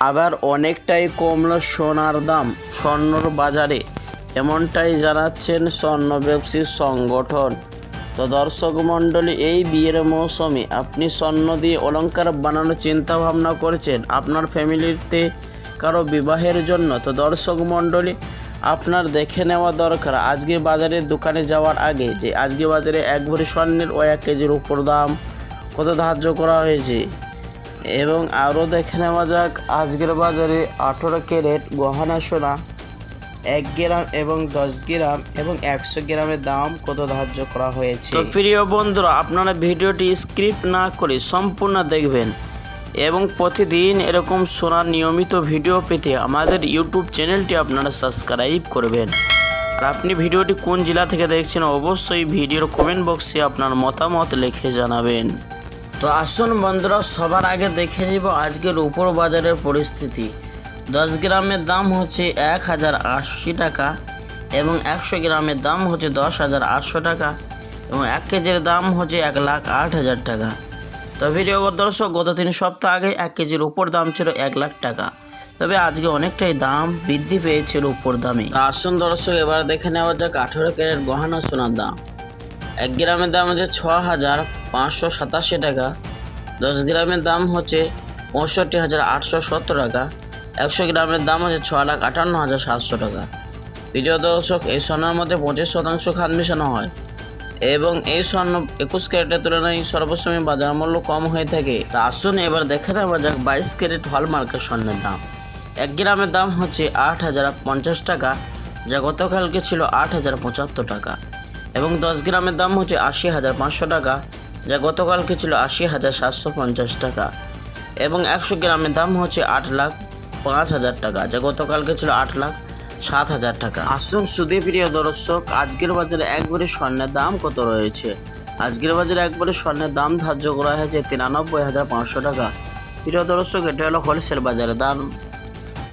আবার অনেকটাই কমলো সোনার দাম স্বর্ণর বাজারে, এমনটাই জানাচ্ছেন স্বর্ণ ব্যবসায়ী সংগঠন। তো দর্শক মণ্ডলী, এই বিয়ের মৌসুমে আপনি স্বর্ণ দিয়ে অলংকার বানানোর চিন্তা ভাবনা করছেন আপনার ফ্যামিলিতে কারো বিবাহের জন্য। তো দর্শক মণ্ডলী, আপনার দেখে নেওয়া দরকার আজকে বাজারে দোকানে যাওয়ার আগে যে আজকে বাজারে 1 ভরি স্বর্ণের ও 1 কেজির উপর দাম কত ধার্য করা হয়েছে। এবং আরও দেখে নেওয়া যাক আজকের বাজারে 18 ক্যারেট গহনা সোনা 1 গ্রাম এবং 10 গ্রাম এবং 100 গ্রামের দাম কত ধার্য করা হয়েছে। তো প্রিয় বন্ধুরা, আপনারা ভিডিওটি স্ক্রিপ্ট না করে সম্পূর্ণ দেখবেন এবং প্রতিদিন এরকম সোনার নিয়মিত ভিডিও পেতে আমাদের ইউটিউব চ্যানেলটি আপনারা সাবস্ক্রাইব করবেন। আর আপনি ভিডিওটি কোন জেলা থেকে দেখছেন অবশ্যই ভিডিওর কমেন্ট বক্সে আপনার মতামত লিখে জানাবেন। তো আসুন বন্ধুরা, সবার আগে দেখে নিব আজকের রূপোর বাজারের পরিস্থিতি। 10 গ্রামের দাম হচ্ছে 1080 টাকা এবং 100 গ্রামের দাম হচ্ছে 10,800 টাকা এবং 1 কেজির দাম হচ্ছে 1,08,000 টাকা। তো ভিডিও দর্শক, গত 3 সপ্তাহ আগে 1 কেজির উপর দাম ছিল 1 লাখ টাকা, তবে আজকে অনেকটাই দাম বৃদ্ধি পেয়েছিল উপর দামে। আসুন দর্শক, এবার দেখে নেওয়া যাক 18 ক্যারেট গহনা সোনার দাম। 1 গ্রামের দাম হচ্ছে 6,587 টাকা, 10 গ্রামের দাম হচ্ছে 65,870 টাকা, 100 গ্রামের দাম হচ্ছে 6,58,700 টাকা। প্রিয় দর্শক, এই স্বর্ণের মধ্যে 25% খাদ মেশানো হয় এবং এই স্বর্ণ 21 ক্যারেটের তুলনায় সর্বসময় বাজার মূল্য কম হয়ে থাকে। তা আসুন এবার দেখে নেওয়া যাক 22 ক্যারেট হলমার্কের স্বর্ণের দাম। 1 গ্রামের দাম হচ্ছে 8,050 টাকা, যা গতকালকে ছিল 8,075 টাকা এবং 10 গ্রামের দাম হচ্ছে 80,500 টাকা, যা গতকালকে ছিল 80,750 টাকা এবং 100 গ্রামের দাম হচ্ছে 8,05,000 টাকা, যা গতকালকে ছিল 8,07,000 টাকা। আসুন সুধী প্রিয় দর্শক, আজকের বাজারে 1 ভরি স্বর্ণের দাম কত রয়েছে। আজকের বাজারে 1 ভরি স্বর্ণের দাম ধার্য করা হয়েছে 93,500 টাকা। প্রিয় দর্শক, এটা হলো হোলসেল বাজারের দাম।